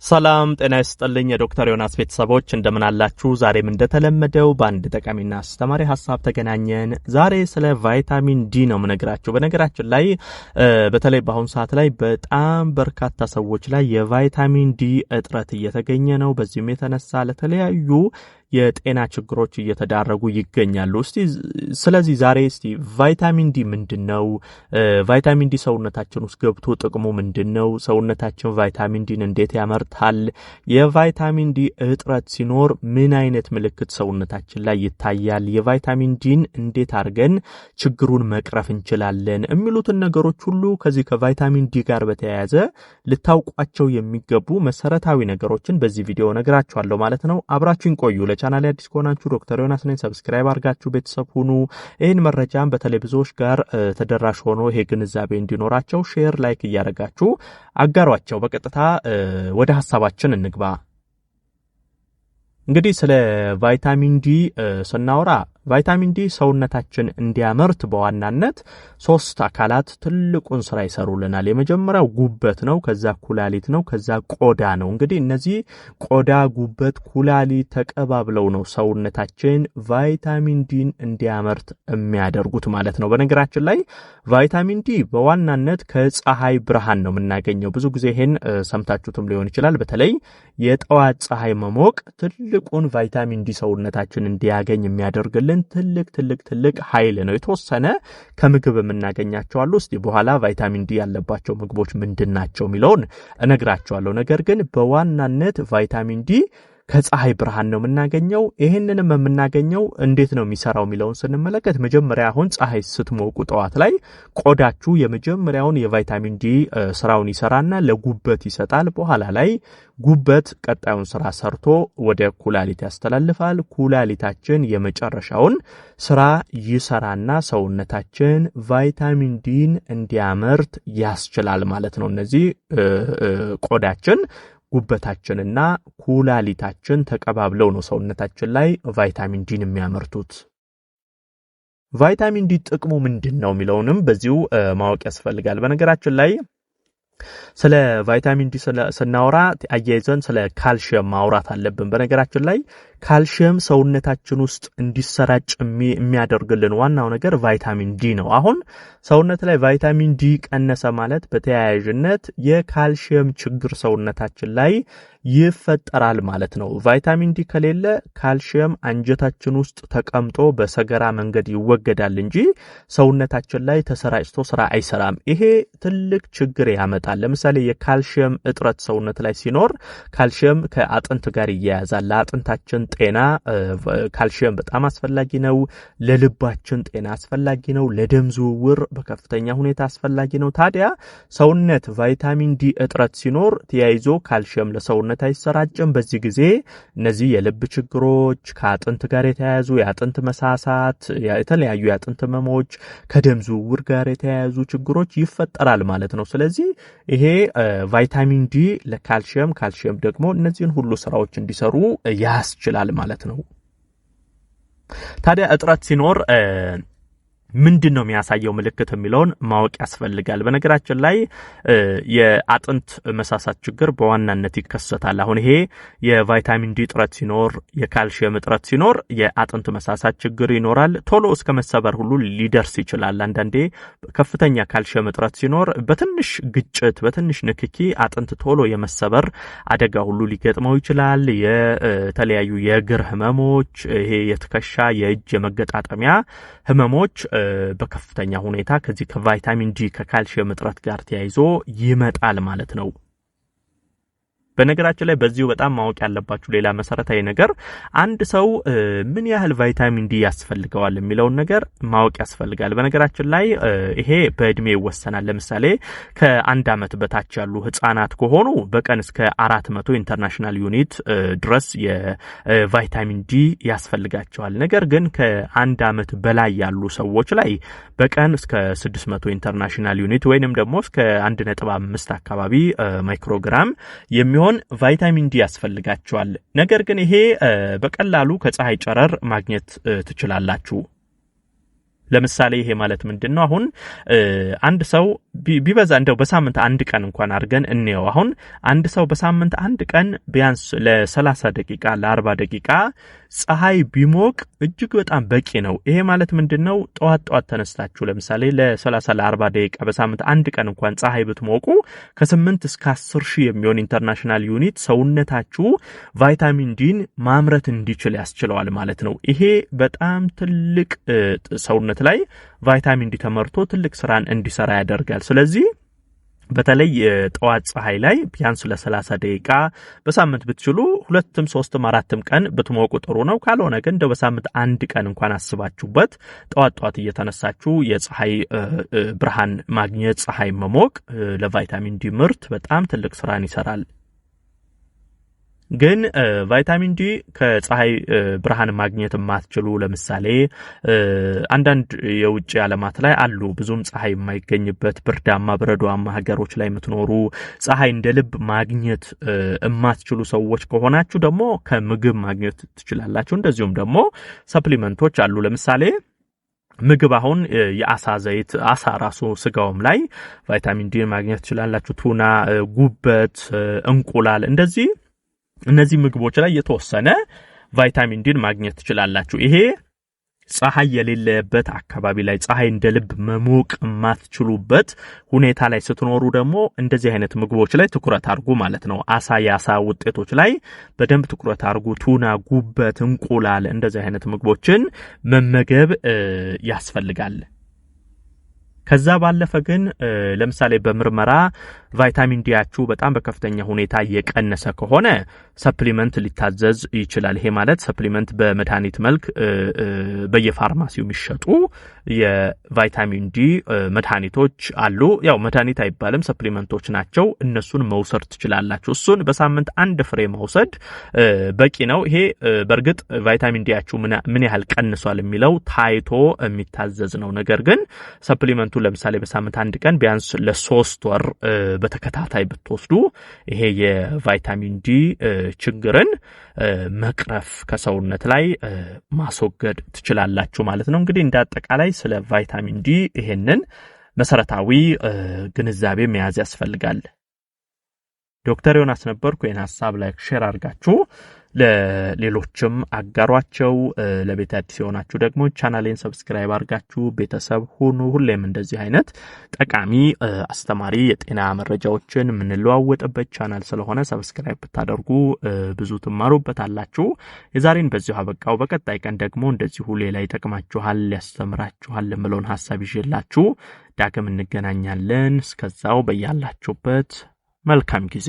ሰላም ጤና ይስጥልኝ የዶክተር ዮናስ ቤተሰቦች እንደምን አላችሁ? ዛሬም እንደተለመደው በአንድ ጠቃሚና አስተማሪ ሐሳብ ተገናኘን። ዛሬ ስለ ቫይታሚን ዲ ነው የምነግራችሁ። በነገራችን ላይ በተለይ በአሁን ሰዓት ላይ በጣም በርካታ ሰዎች ላይ የቫይታሚን ዲ እጥረት እየተገኘ ነው። በዚህም የተነሳ ለተለያዩ የጤና ችግሮች እየተዳረጉ ይገኛሉ። ስለዚህ ዛሬ ቫይታሚን ዲ ምንድነው? ቫይታሚን ዲ ሰውነታችን ውስጥ ገብቶ ጥቅሙ ምንድነው? ሰውነታችን ቫይታሚን ዲን እንዴት ያመርታል? የቫይታሚን ዲ እጥረት ሲኖር ምን አይነት ምልክት ሰውነታችን ላይ ይታያል? የቫይታሚን ዲን እንዴት አድርገን ችግሩን መቅረፍ እንችላለን? የሚሉትን ነገሮች ሁሉ ከዚህ ከቫይታሚን ዲ ጋር በተያያዘ ልታውቋቸው የሚገቡ መሰረታዊ ነገሮችን በዚህ ቪዲዮ ነግራችኋለሁ ማለት ነው። አብራችሁን ቆዩ። ቻናሌ አዲስ ከሆናችሁ ዶክተር ዮናስ ነኝ። ሰብስክራይብ አድርጋችሁ ቤተሰብ ሁኑ። ይህን መረጃም በተለይ ብዙዎች ጋር ተደራሽ ሆኖ ይሄ ግንዛቤ እንዲኖራቸው ሼር፣ ላይክ እያደረጋችሁ አጋሯቸው። በቀጥታ ወደ ሐሳባችን እንግባ። እንግዲህ ስለ ቫይታሚን ዲ ስናወራ ቫይታሚን ዲ ሰውነታችን እንዲያመርት በዋናነት 3 አካላት ትልቁን ስራ ይሰሩልናል። የመጀመሪያው ጉበት ነው፣ ከዛ ኩላሊት ነው፣ ከዛ ቆዳ ነው። እንግዲህ እነዚህ ቆዳ፣ ጉበት፣ ኩላሊት ተቀባብለው ነው ሰውነታችን ቫይታሚን ዲን እንዲያመርት የሚያደርጉት ማለት ነው። በነገራችን ላይ ቫይታሚን ዲ በዋናነት ከፀሐይ ብርሃን ነው የምናገኘው። ብዙ ጊዜ ይሄን ሰምታችሁትም ሊሆን ይችላል። በተለይ የጠዋት ፀሐይ መሞቅ ትልቁን ቫይታሚን ዲ ሰውነታችን እንዲያገኝ የሚያደርግልን ትልቅ ኃይል ነው። የተወሰነ ከምግብ የምናገኛቸው አሉ። እስቲ በኋላ ቫይታሚን ዲ ያለባቸው ምግቦች ምንድናቸው የሚለውን እነግራቸዋለሁ። ነገር ግን በዋናነት ቫይታሚን ዲ ከፀሐይ ብርሃን ነው የምናገኘው። ይሄንንም የምናገኘው እንዴት ነው የሚሰራው የሚለውን ስንመለከት መጀመሪያ አሁን ፀሐይ ስትሞቁ ጠዋት ላይ ቆዳችሁ የመጀመሪያውን የቫይታሚን ዲ ስራውን ይሰራና ለጉበት ይሰጣል። በኋላ ላይ ጉበት ቀጣዩን ስራ ሰርቶ ወደ ኩላሊት ያስተላልፋል። ኩላሊታችን የመጨረሻውን ስራ ይሰራና ሰውነታችን ቫይታሚን ዲን እንዲያመርት ያስችላል ማለት ነው። እነዚህ ቆዳችን፣ ጉበታችንና ኩላሊታችን ተቀባብለው ነው ሰውነታችን ላይ ቫይታሚን ዲን የሚያመርቱት። ቫይታሚን ዲ ጥቅሙ ምንድነው የሚለውንም በዚሁ ማወቅ ያስፈልጋል። በነገራችን ላይ ስለ ቫይታሚን ዲ ስናወራ አያይዘን ስለ ካልሲየም ማውራት አለብን። በነገራችን ላይ ካልሲየም ሰውነታችን ውስጥ እንዲሰራጭ የሚያደርግልን ዋናው ነገር ቫይታሚን ዲ ነው። አሁን ሰውነት ላይ ቫይታሚን ዲ ቀነሰ ማለት በተያያዥነት የካልሲየም ችግር ሰውነታችን ላይ ይፈጠራል ማለት ነው። ቫይታሚን ዲ ከሌለ ካልሲየም አንጀታችን ውስጥ ተቀምጦ በሰገራ መንገድ ይወገዳል እንጂ ሰውነታችን ላይ ተሰራጭቶ ስራ አይሰራም። ይሄ ትልቅ ችግር ያመጣል። ለምሳሌ የካልሲየም እጥረት ሰውነት ላይ ሲኖር ካልሲየም ከአጥንት ጋር ይያያዛል። ለአጥንታችን ጤና ካልሲየም በጣም አስፈላጊ ነው። ለልባችን ጤና አስፈላጊ ነው። ለደም ዝውውር በከፍተኛ ሁኔታ አስፈላጊ ነው። ታዲያ ሰውነት ቫይታሚን ዲ እጥረት ሲኖር ተያይዞ ካልሲየም ለሰውነት አይሰራጭም። በዚህ ጊዜ እነዚህ የልብ ችግሮች፣ ከአጥንት ጋር የተያያዙ የአጥንት መሳሳት፣ የተለያዩ የአጥንት ህመሞች፣ ከደም ዝውውር ጋር የተያያዙ ችግሮች ይፈጠራል ማለት ነው። ስለዚህ ይሄ ቫይታሚን ዲ ለካልሲየም፣ ካልሲየም ደግሞ እነዚህን ሁሉ ስራዎች እንዲሰሩ ያስችላል ማለት ነው። ታዲያ እጥረት ሲኖር ምንድነው የሚያሳየው ምልክት የሚለውን ማወቅ ያስፈልጋል። በነገራችን ላይ የአጥንት መሳሳት ችግር በዋናነት ይከሰታል። አሁን ይሄ የቫይታሚን ዲ እጥረት ሲኖር፣ የካልሲየም እጥረት ሲኖር የአጥንት መሳሳት ችግር ይኖራል። ቶሎ እስከ መሰበር ሁሉ ሊደርስ ይችላል። አንዳንዴ ከፍተኛ ካልሲየም እጥረት ሲኖር በትንሽ ግጭት፣ በትንሽ ንክኪ አጥንት ቶሎ የመሰበር አደጋ ሁሉ ሊገጥመው ይችላል። የተለያዩ የእግር ህመሞች፣ ይሄ የትከሻ የእጅ የመገጣጠሚያ ህመሞች በከፍተኛ ሁኔታ ከዚህ ከቫይታሚን ዲ ከካልሲየም እጥረት ጋር ተያይዞ ይመጣል ማለት ነው። በነገራችን ላይ በዚሁ በጣም ማወቅ ያለባችሁ ሌላ መሰረታዊ ነገር አንድ ሰው ምን ያህል ቫይታሚን ዲ ያስፈልገዋል የሚለውን ነገር ማወቅ ያስፈልጋል። በነገራችን ላይ ይሄ በእድሜ ይወሰናል። ለምሳሌ ከ1 ዓመት በታች ያሉ ህፃናት ከሆኑ በቀን እስከ 400 ኢንተርናሽናል ዩኒት ድረስ የቫይታሚን ዲ ያስፈልጋቸዋል። ነገር ግን ከ1 ዓመት በላይ ያሉ ሰዎች ላይ በቀን እስከ 600 ኢንተርናሽናል ዩኒት ወይንም ደግሞ እስከ 1.5 አካባቢ ማይክሮግራም የሚሆን ቫይታሚን ዲ ያስፈልጋቸዋል። ነገር ግን ይሄ በቀላሉ ከፀሐይ ጨረር ማግኘት ትችላላችሁ። ለምሳሌ ይሄ ማለት ምንድነው አሁን አንድ ሰው ቢበዛ እንደው በሳምንት አንድ ቀን እንኳን አድርገን እንየው አሁን አንድ ሰው በሳምንት አንድ ቀን ቢያንስ ለ30 ደቂቃ ለ40 ደቂቃ ፀሐይ ቢሞቅ እጅግ በጣም በቂ ነው ይሄ ማለት ምንድነው ጧት ተነስታችሁ ለምሳሌ ለ30 ለ40 ደቂቃ በሳምንት አንድ ቀን እንኳን ፀሐይ ብትሞቁ ከ8 እስከ 10 ሺህ የሚሆን ኢንተርናሽናል ዩኒት ሰውነታችሁ ቫይታሚን ዲን ማምረት እንዲችል ያስችለዋል ማለት ነው ይሄ በጣም ትልቅ ሰውነት ላይ ቫይታሚን ዲ ተመርቶ ትልቅ ስራን እንዲሰራ ያደርጋል ስለዚህ በተለይ ጠዋት ፀሐይ ላይ ቢያንስ ለ30 ደቂቃ በሳምንት ብትችሉ 2 3 4 ቀን ብትሞቁ ጥሩ ነው ካልሆነ ግን እንደው በሳምንት አንድ ቀን እንኳን አስባችሁበት ጠዋት እየተነሳችሁ የፀሐይ ብርሃን ማግኘት ፀሐይ መሞቅ ለቫይታሚን ዲ ምርት በጣም ትልቅ ስራን ይሰራል ግን ቫይታሚን ዲ ከፀሐይ ብርሃን ማግኘት ማትችሉ ለምሳሌ አንዳንድ የውጭ ዓለማት ላይ አሉ ብዙም ፀሐይ የማይገኝበት ብርዳማ በረዶአማ ሀገሮች ላይ የምትኖሩ ፀሐይ እንደ ልብ ማግኘት ማትችሉ ሰዎች ከሆናችሁ ደግሞ ከምግብ ማግኘት ትችላላችሁ እንደዚሁም ደግሞ ሰፕሊመንቶች አሉ ለምሳሌ ምግብ አሁን የአሳ ዘይት አሳ ራሱ ስጋውም ላይ ቫይታሚን ዲ ማግኘት ትችላላችሁ ቱና ጉበት እንቁላል እንደዚህ እነዚህ ምግቦች ላይ የተወሰነ ቫይታሚን ዲን ማግኘት ትችላላችሁ ይሄ ፀሐይ የሌለበት አካባቢ ላይ ፀሐይ እንደ ልብ መሞቅ ማትችሉበት ሁኔታ ላይ ስትኖሩ ደግሞ እንደዚህ አይነት ምግቦች ላይ ትኩረት አድርጉ ማለት ነው አሳ ያሳ ውጤቶች ላይ በደንብ ትኩረት አድርጉ ቱና ጉበት እንቁላል እንደዚህ አይነት ምግቦችን መመገብ ያስፈልጋል ከዛ ባለፈ ግን ለምሳሌ በምርመራ ቫይታሚን ዲያችሁ በጣም በከፍተኛ ሁኔታ እየቀነሰ ከሆነ ሰፕሊመንት ሊታዘዝ ይችላል ይሄ ማለት ሰፕሊመንት በመድኃኒት መልክ በየፋርማሲው የሚሸጡ የቫይታሚን ዲ መድኃኒቶች አሉ ያው መድኃኒት አይባልም ሰፕሊመንቶች ናቸው እነሱን መውሰድ ትችላላችሁ እሱን በሳምንት አንድ ፍሬ መውሰድ በቂ ነው ይሄ በርግጥ ቫይታሚን ዲያችሁ ምን ያህል ቀንሷል የሚለው ታይቶ የሚታዘዝ ነው ነገር ግን ሰፕሊመንቱ ለምሳሌ በሳምንት አንድ ቀን ቢያንስ ለ3 ወር በተከታታይ ብትወስዱ ይሄ የቫይታሚን ዲ ችግርን መቅረፍ ከሰውነት ላይ ማስወገድ ትችላላችሁ ማለት ነው እንግዲህ እንዳጠቃላይ ስለ ቫይታሚን ዲ ይሄንን መሰረታዊ ግንዛቤ መያዝ ያስፈልጋል ዶክተር ዮናስ ነበርኩ ይሄን ሐሳብ ላይክ ሼር አድርጋችሁ ለሌሎችም አጋሯቸው ለቤት አዲስ የሆናችሁ ደግሞ ቻናሌን ሰብስክራይብ አድርጋችሁ ቤተሰብ ሁኑ ሁሌም እንደዚህ አይነት ጠቃሚ አስተማሪ የጤና መረጃዎችን ምንለዋወጥበት ቻናል ስለሆነ ሰብስክራይብ ብታደርጉ ብዙ ትማሩበታላችሁ የዛሬን በዚሁ አበቃው በቀጣይ ቀን ደግሞ እንደዚሁ ሌላ ይጠቅማችኋል ያስተምራችኋል ለምለውን ሐሳብ ይዤላችሁ ዳግም እንገናኛለን እስከዛው በያላችሁበት መልካም ጊዜ